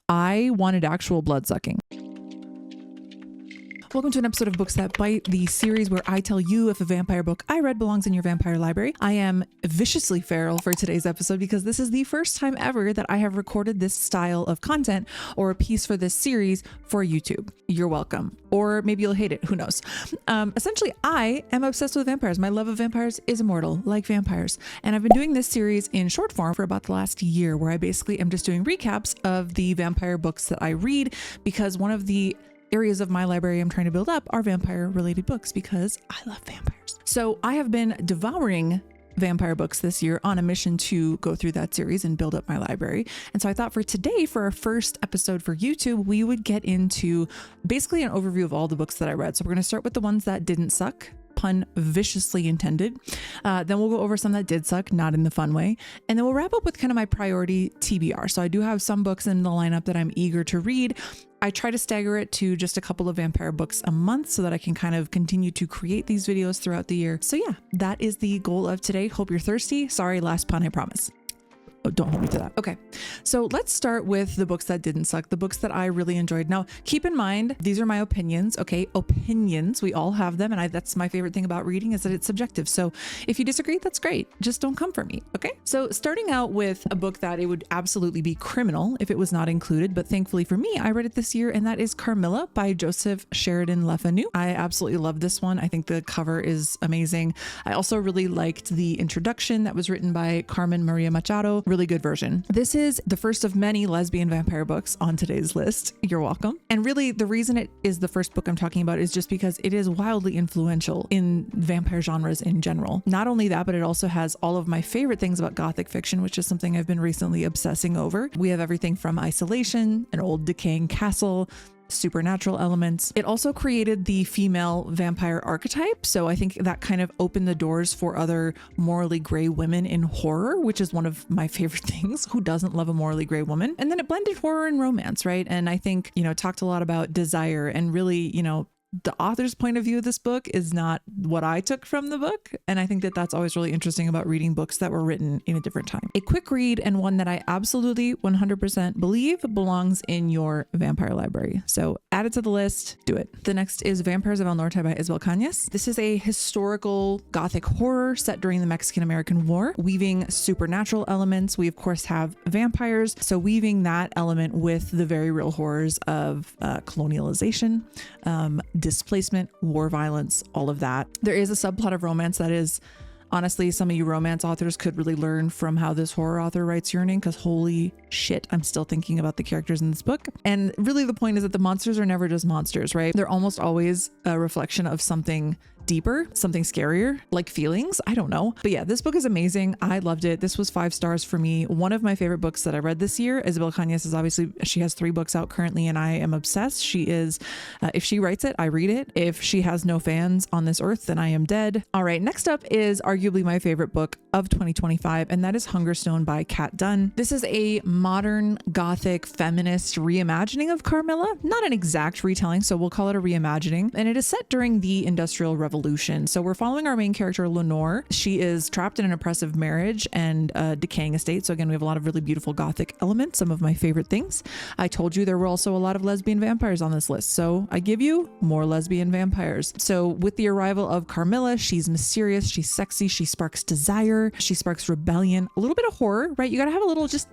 I wanted actual blood sucking. Welcome to an episode of Books That Bite, the series where I tell you if a vampire book I read belongs in your vampire library. I am viciously feral for today's episode because this is the first time ever that I have recorded this style of content or a piece for this series for YouTube. You're welcome. Or maybe you'll hate it. Who knows? Essentially, I am obsessed with vampires. My love of vampires is immortal, like vampires. And I've been doing this series in short form for about the last year, where I basically am just doing recaps of the vampire books that I read, because one of the areas of my library I'm trying to build up are vampire related books because I love vampires. So I have been devouring vampire books this year on a mission to go through that series and build up my library. And so I thought for today, for our first episode for YouTube, we would get into basically an overview of all the books that I read. So we're going to start with the ones that didn't suck. Pun viciously intended. Then we'll go over some that did suck, not in the fun way. And then we'll wrap up with kind of my priority TBR. So I do have some books in the lineup that I'm eager to read. I try to stagger it to just a couple of vampire books a month so that I can kind of continue to create these videos throughout the year. So yeah, that is the goal of today. Hope you're thirsty. Sorry, last pun, I promise. Oh, don't hold me to that. Okay. So let's start with the books that didn't suck, the books that I really enjoyed. Now, keep in mind, these are my opinions. Okay. Opinions. We all have them. And that's my favorite thing about reading, is that it's subjective. So if you disagree, that's great. Just don't come for me. Okay. So starting out with a book that it would absolutely be criminal if it was not included, but thankfully for me, I read it this year, and that is Carmilla by Joseph Sheridan Le Fanu. I absolutely love this one. I think the cover is amazing. I also really liked the introduction that was written by Carmen Maria Machado. Really good version. This is the first of many lesbian vampire books on today's list. You're welcome. And really, the reason it is the first book I'm talking about is just because it is wildly influential in vampire genres in general. Not only that, but it also has all of my favorite things about gothic fiction, which is something I've been recently obsessing over. We have everything from isolation, an old decaying castle, supernatural elements. It also created the female vampire archetype. So I think that kind of opened the doors for other morally gray women in horror, which is one of my favorite things. Who doesn't love a morally gray woman? And then it blended horror and romance, right? And I think, talked a lot about desire, and really, the author's point of view of this book is not what I took from the book. And I think that that's always really interesting about reading books that were written in a different time. A quick read, and one that I absolutely 100% believe belongs in your vampire library. So add it to the list, do it. The next is Vampires of El Norte by Isabel Cañas. This is a historical gothic horror set during the Mexican-American War, weaving supernatural elements. We of course have vampires, so weaving that element with the very real horrors of colonialization, displacement, war violence, all of that. There is a subplot of romance that is, honestly, some of you romance authors could really learn from how this horror author writes Yearning, because holy shit, I'm still thinking about the characters in this book. And really the point is that the monsters are never just monsters, right? They're almost always a reflection of something deeper, something scarier, like feelings. I don't know. But yeah, this book is amazing. I loved it. This was 5 stars for me. One of my favorite books that I read this year. Isabel Cañas is obviously, she has 3 books out currently, and I am obsessed. She is, if she writes it, I read it. If she has no fans on this earth, then I am dead. All right, next up is arguably my favorite book of 2025, and that is Hungerstone by Kat Dunn. This is a modern gothic feminist reimagining of Carmilla. Not an exact retelling, so we'll call it a reimagining. And it is set during the Industrial Revolution. So we're following our main character, Lenore. She is trapped in an oppressive marriage and a decaying estate. So again, we have a lot of really beautiful gothic elements, some of my favorite things. I told you there were also a lot of lesbian vampires on this list, so I give you more lesbian vampires. So with the arrival of Carmilla, she's mysterious, she's sexy, she sparks desire, she sparks rebellion, a little bit of horror, right? You gotta have a little, just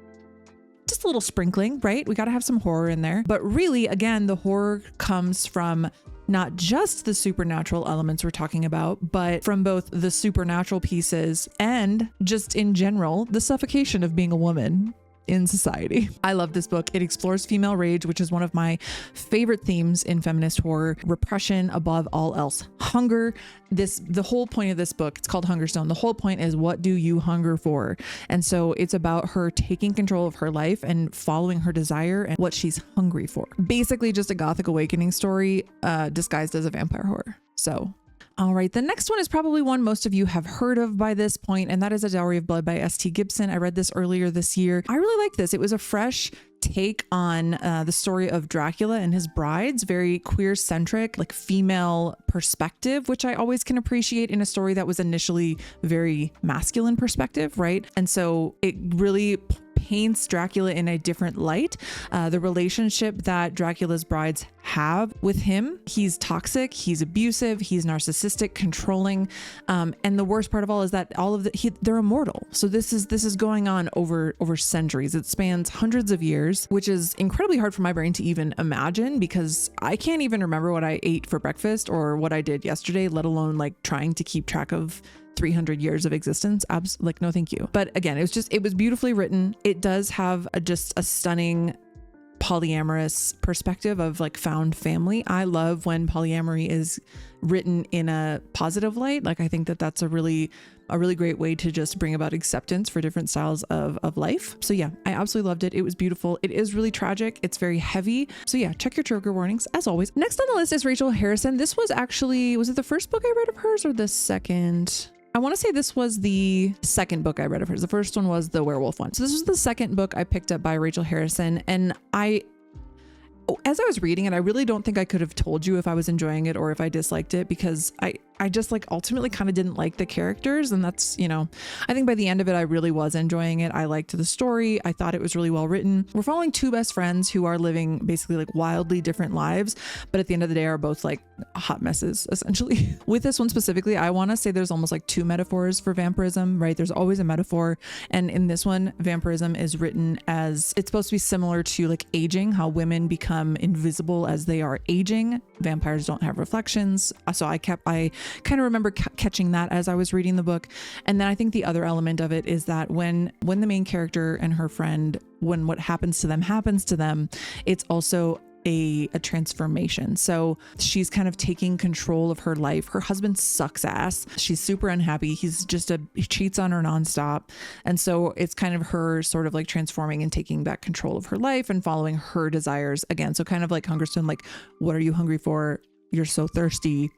a little sprinkling, right? We gotta have some horror in there. But really, again, the horror comes from not just the supernatural elements we're talking about, but from both the supernatural pieces and just in general, the suffocation of being a woman in society. I love this book. It explores female rage, which is one of my favorite themes in feminist horror. Repression above all else. Hunger. The whole point of this book, it's called Hungerstone. The whole point is, what do you hunger for? And so it's about her taking control of her life and following her desire and what she's hungry for. Basically just a gothic awakening story disguised as a vampire horror. So all right, the next one is probably one most of you have heard of by this point, and that is A Dowry of Blood by S.T. Gibson. I read this earlier this year. I really like this. It was a fresh take on the story of Dracula and his brides, very queer-centric, like female perspective, which I always can appreciate in a story that was initially very masculine perspective, right? And so it really paints Dracula in a different light. The relationship that Dracula's brides have with him, he's toxic, he's abusive, he's narcissistic, controlling, and the worst part of all is that they're immortal. So this is going on over centuries. It spans hundreds of years, which is incredibly hard for my brain to even imagine, because I can't even remember what I ate for breakfast or what I did yesterday, let alone like trying to keep track of 300 years of existence. Like, no, thank you. But again, it was beautifully written. It does have just a stunning polyamorous perspective of like found family. I love when polyamory is written in a positive light. Like, I think that that's a really great way to just bring about acceptance for different styles of life. So yeah, I absolutely loved it. It was beautiful. It is really tragic. It's very heavy. So yeah, check your trigger warnings as always. Next on the list is Rachel Harrison. This was it the first book I read of hers or the second? I want to say this was the second book I read of hers. The first one was the werewolf one. So this was the second book I picked up by Rachel Harrison. And as I was reading it, I really don't think I could have told you if I was enjoying it or if I disliked it, because I just like ultimately kind of didn't like the characters. And that's, I think by the end of it, I really was enjoying it. I liked the story. I thought it was really well written. We're following two best friends who are living basically like wildly different lives, but at the end of the day are both like hot messes, essentially. With this one specifically, I want to say there's almost like two metaphors for vampirism, right? There's always a metaphor. And in this one, vampirism is written as, it's supposed to be similar to like aging, how women become invisible as they are aging. Vampires don't have reflections. So I kind of remember catching that as I was reading the book. And then I think the other element of it is that when the main character and her friend, when what happens to them, it's also a transformation. So she's kind of taking control of her life. Her husband sucks ass. She's super unhappy. He cheats on her nonstop. And so it's kind of her sort of like transforming and taking back control of her life and following her desires again. So kind of like Hungerstone, like, what are you hungry for? You're so thirsty.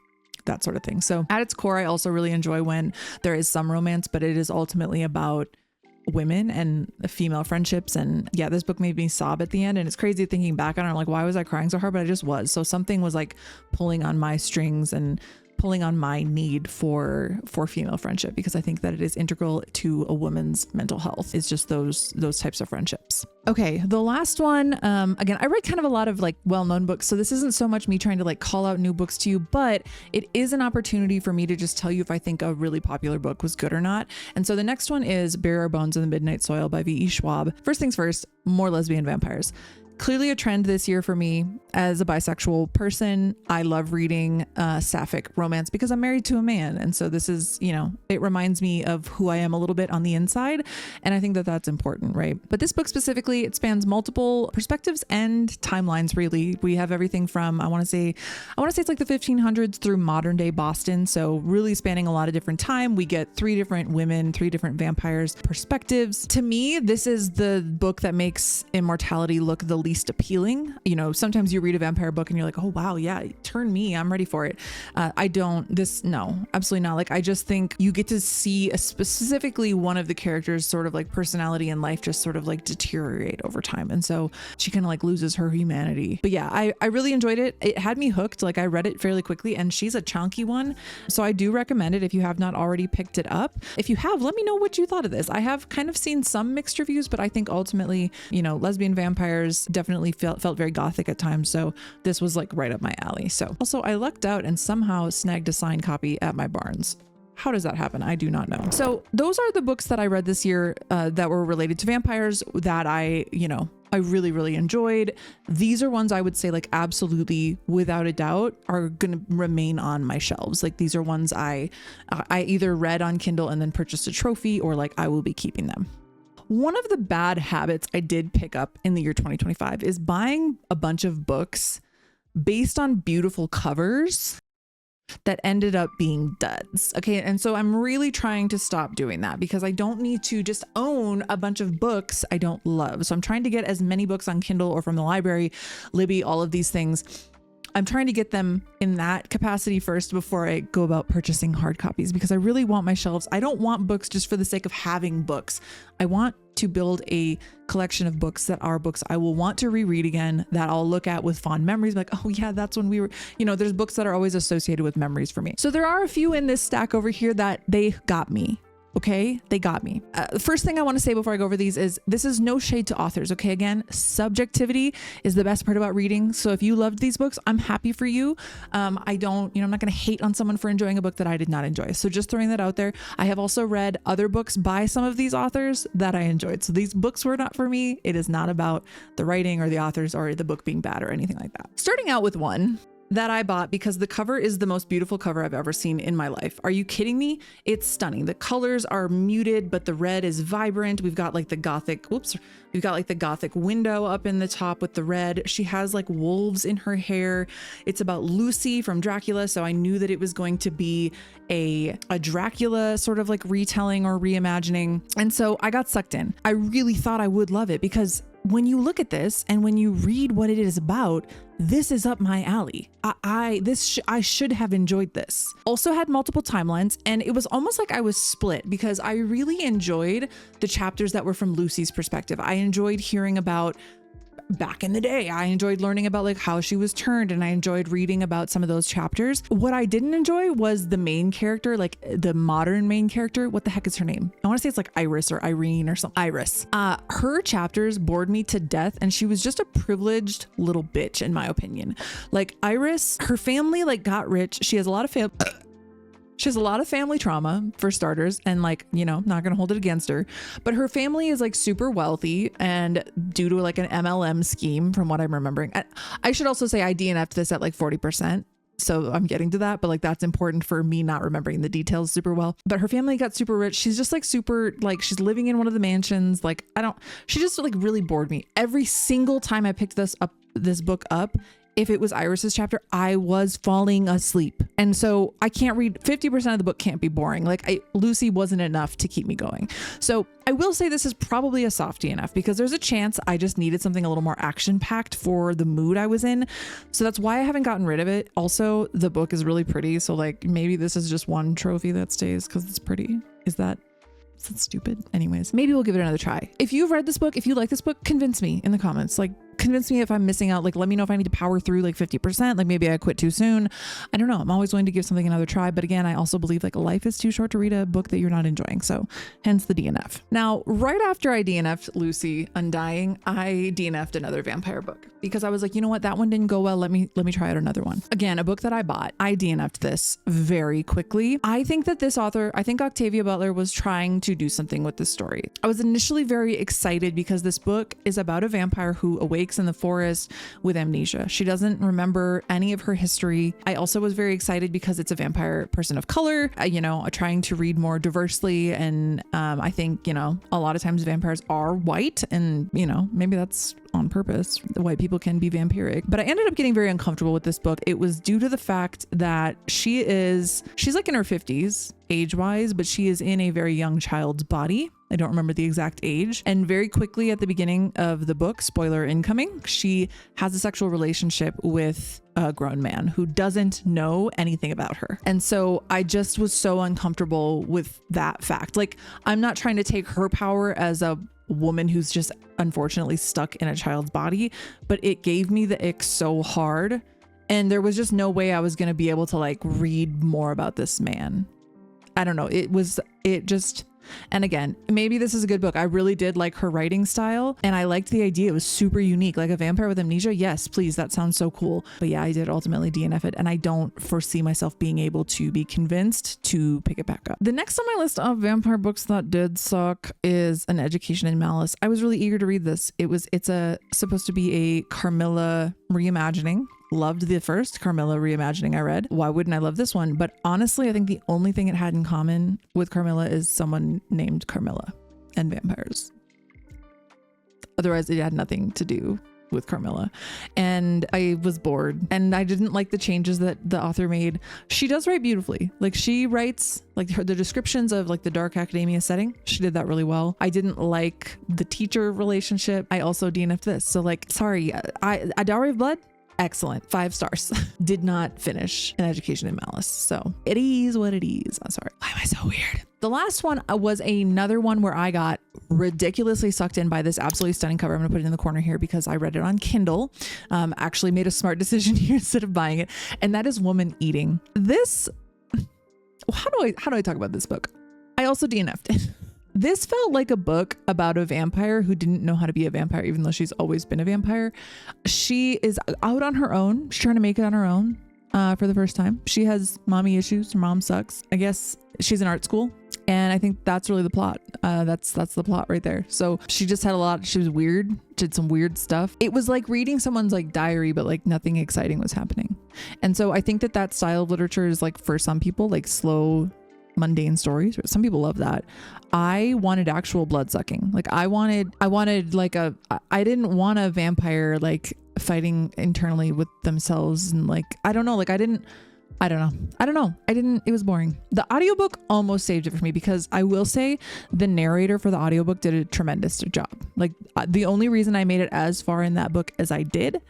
That sort of thing. So at its core, I also really enjoy when there is some romance, but it is ultimately about women and female friendships. And yeah, this book made me sob at the end, and it's crazy thinking back on it. I'm like, why was I crying so hard? But I just was. So something was like pulling on my strings and pulling on my need for female friendship, because I think that it is integral to a woman's mental health, is just those types of friendships. Okay, the last one, again, I read kind of a lot of like well-known books, so this isn't so much me trying to like call out new books to you, but it is an opportunity for me to just tell you if I think a really popular book was good or not. And so the next one is Bury Our Bones in the Midnight Soil by V.E. Schwab. First things first, more lesbian vampires. Clearly a trend this year for me as a bisexual person. I love reading sapphic romance because I'm married to a man. And so this is, it reminds me of who I am a little bit on the inside. And I think that that's important, right? But this book specifically, it spans multiple perspectives and timelines, really. We have everything from, I want to say it's like the 1500s through modern day Boston. So really spanning a lot of different time. We get three different women, three different vampires perspectives. To me, this is the book that makes immortality look the least appealing. Sometimes you read a vampire book and you're like, oh wow, yeah, turn me, I'm ready for it. No, absolutely not. Like, I just think you get to see specifically one of the characters' sort of like personality and life just sort of like deteriorate over time. And so she kind of like loses her humanity. But yeah, I really enjoyed it. It had me hooked. Like, I read it fairly quickly, and she's a chunky one. So I do recommend it if you have not already picked it up. If you have, let me know what you thought of this. I have kind of seen some mixed reviews, but I think ultimately, lesbian vampires definitely felt very gothic at times. So this was like right up my alley. So also, I lucked out and somehow snagged a signed copy at my Barnes. How does that happen? I do not know. So those are the books that I read this year that were related to vampires that I really, really enjoyed. These are ones I would say like absolutely without a doubt are going to remain on my shelves. Like, these are ones I either read on Kindle and then purchased a trophy, or like I will be keeping them. One of the bad habits I did pick up in the year 2025 is buying a bunch of books based on beautiful covers that ended up being duds. Okay. And so I'm really trying to stop doing that, because I don't need to just own a bunch of books I don't love. So I'm trying to get as many books on Kindle or from the library, Libby, all of these things, I'm trying to get them in that capacity first before I go about purchasing hard copies, because I really want my shelves. I don't want books just for the sake of having books. I want to build a collection of books that are books I will want to reread again, that I'll look at with fond memories, like, oh yeah, that's when we were, there's books that are always associated with memories for me. So there are a few in this stack over here that they got me. Okay, they got me. The first thing I want to say before I go over these is this is no shade to authors. Okay, again, subjectivity is the best part about reading. So if you loved these books, I'm happy for you. I'm not going to hate on someone for enjoying a book that I did not enjoy. So just throwing that out there. I have also read other books by some of these authors that I enjoyed. So these books were not for me. It is not about the writing or the authors or the book being bad or anything like that. Starting out with one that I bought because the cover is the most beautiful cover I've ever seen in my life. Are you kidding me? It's stunning. The colors are muted, but the red is vibrant. We've got like the gothic, window up in the top with the red. She has like wolves in her hair. It's about Lucy from Dracula. So I knew that it was going to be a Dracula sort of like retelling or reimagining. And so I got sucked in. I really thought I would love it because when you look at this and when you read what it is about, this is up my alley. I should have enjoyed this. Also had multiple timelines, and it was almost like I was split because I really enjoyed the chapters that were from Lucy's perspective. I enjoyed hearing about back in the day. I enjoyed learning about like how she was turned, and I enjoyed reading about some of those chapters. What I didn't enjoy was the main character, like the modern main character. What the heck is her name? I want to say it's like Iris or Irene or something. Iris. Her chapters bored me to death, and she was just a privileged little bitch in my opinion. Like Iris, her family like got rich. She has a lot of family trauma for starters, and like, not gonna hold it against her, but her family is like super wealthy, and due to like an MLM scheme from what I'm remembering. I should also say I DNF'd this at like 40%. So I'm getting to that, but like that's important for me not remembering the details super well. But her family got super rich. She's just like super, like she's living in one of the mansions. Like she just like really bored me. Every single time I picked this book up, if it was Iris's chapter, I was falling asleep. And so I can't read 50% of the book can't be boring. Like Lucy wasn't enough to keep me going. So I will say this is probably a soft DNF because there's a chance I just needed something a little more action packed for the mood I was in. So that's why I haven't gotten rid of it. Also, the book is really pretty. So like maybe this is just one trophy that stays because it's pretty. Is that stupid? Anyways, maybe we'll give it another try. If you've read this book, if you like this book, convince me in the comments. Like convince me if I'm missing out. Like let me know if I need to power through like 50%. Like maybe I quit too soon. I don't know. I'm always willing to give something another try. But again, I also believe like life is too short to read a book that you're not enjoying. So hence the DNF. Now, right after I DNF'd Lucy Undying, I DNF'd another vampire book because I was like, you know what? That one didn't go well. Let me try out another one. Again, a book that I bought. I DNF'd this very quickly. I think that this author, Octavia Butler was trying to do something with this story. I was initially very excited because this book is about a vampire who awakes in the forest with amnesia. She doesn't remember any of her history. I also was very excited because it's a vampire person of color, trying to read more diversely. And I think, a lot of times vampires are white, and, maybe that's on purpose. The white people can be vampiric, but I ended up getting very uncomfortable with this book. It was due to the fact that she's like in her 50s age-wise, but she is in a very young child's body. I don't remember the exact age. And very quickly at the beginning of the book, spoiler incoming, she has a sexual relationship with a grown man who doesn't know anything about her. And so I just was so uncomfortable with that fact. Like, I'm not trying to take her power as a woman who's just unfortunately stuck in a child's body, but it gave me the ick so hard. And there was just no way I was going to be able to like read more about this man. I don't know. And again, maybe this is a good book. I really did like her writing style, and I liked the idea. It was super unique. Like a vampire with amnesia. Yes, please. That sounds so cool. But yeah, I did ultimately DNF it, and I don't foresee myself being able to be convinced to pick it back up. The next on my list of vampire books that did suck is An Education in Malice. I was really eager to read this. It's supposed to be a Carmilla reimagining. Loved the first Carmilla reimagining I read. Why wouldn't I love this one? But honestly, I think the only thing it had in common with Carmilla is someone named Carmilla and vampires. Otherwise, it had nothing to do with Carmilla. And I was bored, and I didn't like the changes that the author made. She does write beautifully. Like she writes like the descriptions of like the dark academia setting. She did that really well. I didn't like the teacher relationship. I also DNF'd this. So like, sorry, I Dowry of Blood. excellent, 5 stars. Did not finish An Education in Malice. So it is what it is. I'm sorry. Why am I so weird? The last one was another one where I got ridiculously sucked in by this absolutely stunning cover. I'm going to put it in the corner here because I read it on Kindle. Actually made a smart decision here instead of buying it. And that is Woman Eating. This, how do I talk about this book? I also DNF'd it. This felt like a book about a vampire who didn't know how to be a vampire, even though she's always been a vampire. She is out on her own. She's trying to make it on her own for the first time. She has mommy issues. Her mom sucks. I guess she's in art school. And I think that's really the plot. That's the plot right there. So she just had she was weird, did some weird stuff. It was like reading someone's like diary, but like nothing exciting was happening. And so I think that style of literature is like for some people, like slow, mundane stories. Some people love that. I wanted actual blood sucking. Like I wanted like I didn't want a vampire like fighting internally with themselves and like, I don't know. It was boring. The audiobook almost saved it for me because I will say the narrator for the audiobook did a tremendous job. Like the only reason I made it as far in that book as I did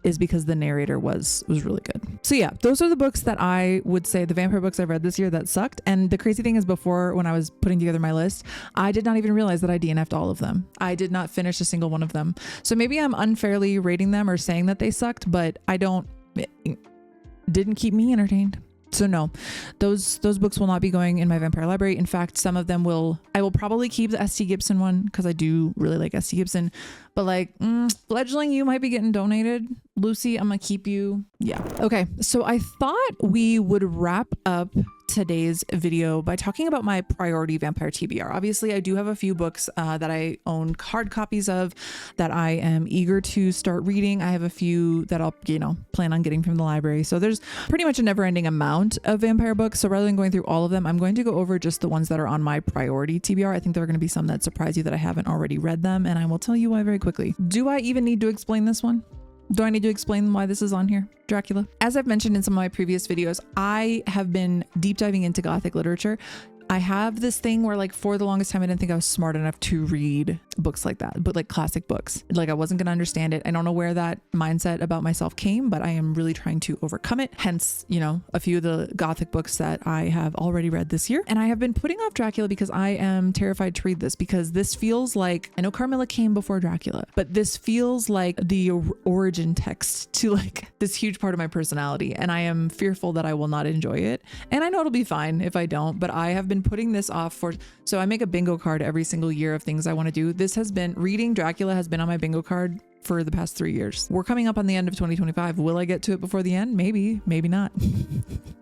is because the narrator was really good. So yeah, those are the books that I would say, the vampire books I read this year that sucked. And the crazy thing is, before, when I was putting together my list, I did not even realize that I DNF'd all of them. I did not finish a single one of them. So maybe I'm unfairly rating them or saying that they sucked, but it didn't keep me entertained. So no, those books will not be going in my vampire library. In fact, some of them I will probably keep the S.T. Gibson one because I do really like S.T. Gibson, but like Fledgling, you might be getting donated. Lucy, I'm gonna keep you. Yeah. Okay. So I thought we would wrap up today's video by talking about my priority Vampire TBR. Obviously, I do have a few books that I own hard copies of that I am eager to start reading. I have a few that I'll, plan on getting from the library. So there's pretty much a never-ending amount of vampire books. So rather than going through all of them, I'm going to go over just the ones that are on my priority TBR. I think there are going to be some that surprise you that I haven't already read them, and I will tell you why very quickly. Do I even need to explain this one? Do I need to explain why this is on here? Dracula. As I've mentioned in some of my previous videos, I have been deep diving into Gothic literature. I have this thing where like for the longest time, I didn't think I was smart enough to read books like that, but like classic books. Like I wasn't going to understand it. I don't know where that mindset about myself came, but I am really trying to overcome it. Hence, a few of the Gothic books that I have already read this year. And I have been putting off Dracula because I am terrified to read this, because this feels like, I know Carmilla came before Dracula, but this feels like the origin text to like this huge part of my personality. And I am fearful that I will not enjoy it. And I know it'll be fine if I don't, but I have been putting this off so I make a bingo card every single year of things I want to do. Reading Dracula has been on my bingo card for the past 3 years. We're coming up on the end of 2025. Will I get to it before the end? Maybe not.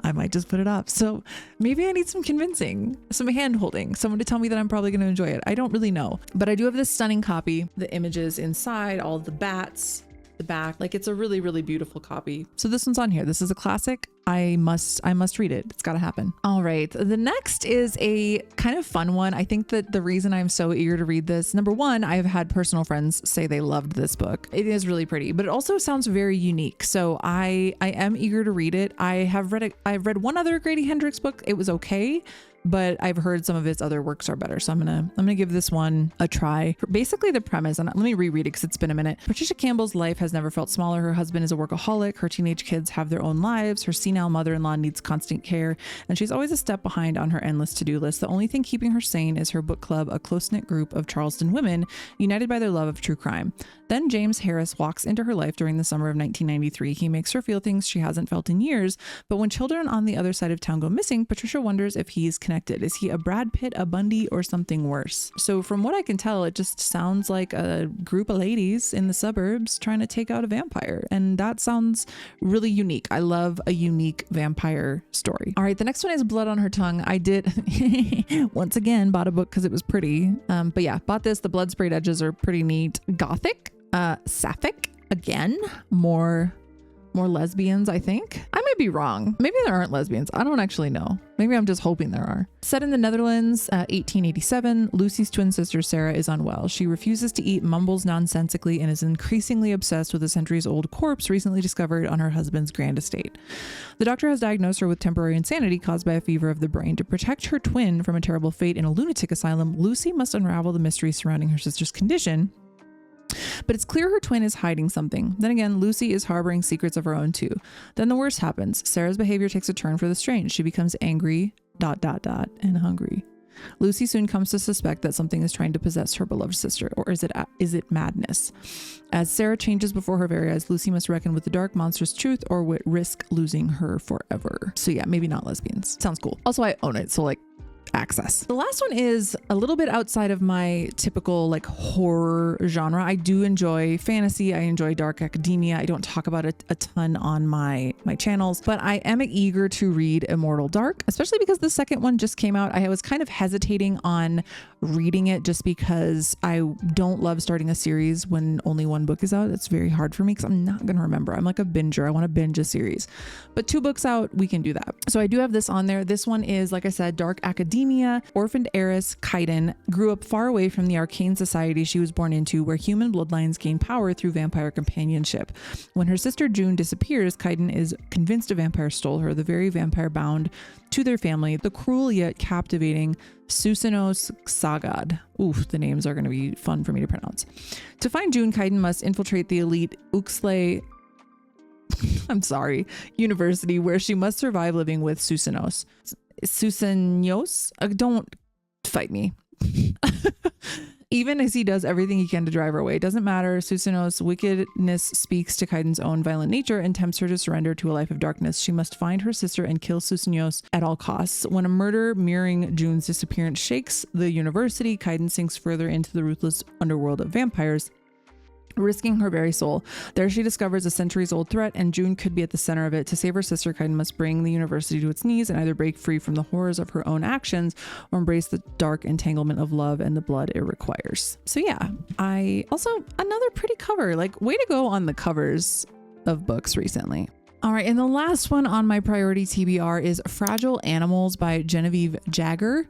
I might just put it off. So maybe I need some convincing, some hand holding, someone to tell me that I'm probably going to enjoy it. I don't really know, but I do have this stunning copy. The images inside, all of the bats, the back, like it's a really, really beautiful copy. So this one's on here. This is a classic. I must read it. It's got to happen. All right. The next is a kind of fun one. I think that the reason I'm so eager to read this, number one, I've had personal friends say they loved this book. It is really pretty, but it also sounds very unique. So I am eager to read it. I've read one other Grady Hendrix book. It was okay, but I've heard some of his other works are better. So I'm gonna give this one a try. Basically the premise, and let me reread it because it's been a minute. Patricia Campbell's life has never felt smaller. Her husband is a workaholic. Her teenage kids have their own lives. Her senile mother-in-law needs constant care, and she's always a step behind on her endless to-do list. The only thing keeping her sane is her book club, a close-knit group of Charleston women united by their love of true crime. Then James Harris walks into her life during the summer of 1993. He makes her feel things she hasn't felt in years, but when children on the other side of town go missing, Patricia wonders if he's connected. Is he a Brad Pitt, a Bundy, or something worse? So from what I can tell, it just sounds like a group of ladies in the suburbs trying to take out a vampire, and that sounds really unique. I love a unique vampire story. All right, the next one is Blood on Her Tongue. I did once again bought a book because it was pretty, but yeah, bought this. The blood sprayed edges are pretty neat. Gothic, sapphic, again, more lesbians, I think. I might be wrong. Maybe there aren't lesbians. I don't actually know. Maybe I'm just hoping there are. Set in the Netherlands, 1887, Lucy's twin sister Sarah is unwell. She refuses to eat, mumbles nonsensically, and is increasingly obsessed with a centuries-old corpse recently discovered on her husband's grand estate. The doctor has diagnosed her with temporary insanity caused by a fever of the brain. To protect her twin from a terrible fate in a lunatic asylum, Lucy must unravel the mystery surrounding her sister's condition. But it's clear her twin is hiding something. Then again, Lucy is harboring secrets of her own too. Then the worst happens. Sarah's behavior takes a turn for the strange. She becomes angry, ... and hungry. Lucy soon comes to suspect that something is trying to possess her beloved sister, or is it madness? As Sarah changes before her very eyes, Lucy must reckon with the dark, monstrous truth or risk losing her forever. So yeah, maybe not lesbians. Sounds cool. Also, I own it, so like, access. The last one is a little bit outside of my typical like horror genre. I do enjoy fantasy. I enjoy dark academia. I don't talk about it a ton on my channels, but I am eager to read Immortal Dark, especially because the second one just came out. I was kind of hesitating on reading it just because I don't love starting a series when only one book is out. It's very hard for me because I'm not going to remember. I'm like a binger. I want to binge a series, but 2 books out, we can do that. So I do have this on there. This one is, like I said, dark academia. Orphaned heiress Kaiden grew up far away from the arcane society she was born into, where human bloodlines gain power through vampire companionship. When her sister June disappears, Kaiden is convinced a vampire stole her, the very vampire bound to their family, the cruel yet captivating Susanos Sagad. Oof, the names are going to be fun for me to pronounce. To find June, Kaiden must infiltrate the elite Uxley University, where she must survive living with Susanos. Don't fight me. Even as he does everything he can to drive her away, it doesn't matter. Susanos' wickedness speaks to Kaiden's own violent nature and tempts her to surrender to a life of darkness. She must find her sister and kill Susanos at all costs. When a murder mirroring June's disappearance shakes the university, Kaiden sinks further into the ruthless underworld of vampires, risking her very soul. There she discovers a centuries-old threat, and June could be at the center of it. To save her sister, Kaiden must bring the university to its knees and either break free from the horrors of her own actions or embrace the dark entanglement of love and the blood it requires. So yeah, another pretty cover. Like, way to go on the covers of books recently. All right, and the last one on my priority TBR is Fragile Animals by Genevieve Jagger.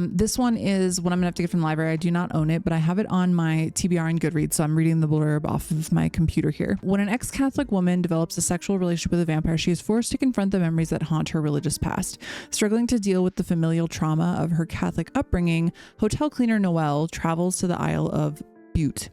This one is what I'm gonna have to get from the library. I do not own it, but I have it on my TBR and Goodreads, so I'm reading the blurb off of my computer here. When an ex-Catholic woman develops a sexual relationship with a vampire, she is forced to confront the memories that haunt her religious past. Struggling to deal with the familial trauma of her Catholic upbringing, hotel cleaner Noelle travels to the Isle of Butte.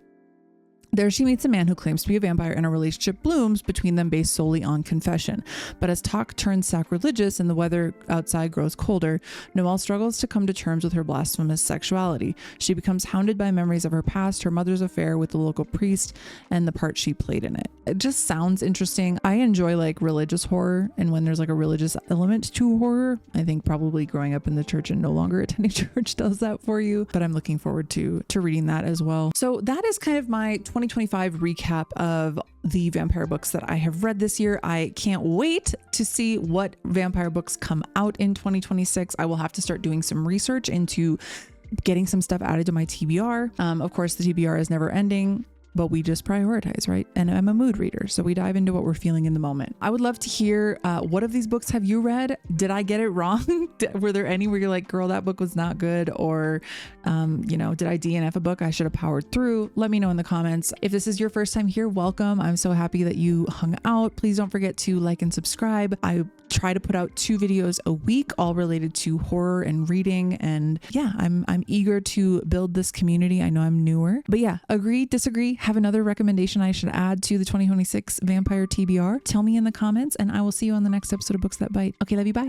There she meets a man who claims to be a vampire, and a relationship blooms between them based solely on confession. But as talk turns sacrilegious and the weather outside grows colder, Noelle struggles to come to terms with her blasphemous sexuality. She becomes hounded by memories of her past, her mother's affair with the local priest, and the part she played in it. It just sounds interesting. I enjoy like religious horror, and when there's like a religious element to horror, I think probably growing up in the church and no longer attending church does that for you. But I'm looking forward to reading that as well. So that is kind of my 2025 recap of the vampire books that I have read this year. I can't wait to see what vampire books come out in 2026. I will have to start doing some research into getting some stuff added to my TBR. Of course, the TBR is never ending, but we just prioritize, right? And I'm a mood reader, so we dive into what we're feeling in the moment. I would love to hear what of these books have you read? Did I get it wrong? Were there any where you're like, girl, that book was not good? Or, did I DNF a book I should have powered through? Let me know in the comments. If this is your first time here, welcome. I'm so happy that you hung out. Please don't forget to like and subscribe. I try to put out 2 videos a week, all related to horror and reading. And yeah, I'm eager to build this community. I know I'm newer, but yeah, agree, disagree, have another recommendation I should add to the 2026 Vampire TBR. Tell me in the comments, and I will see you on the next episode of Books That Bite. Okay, love you, bye.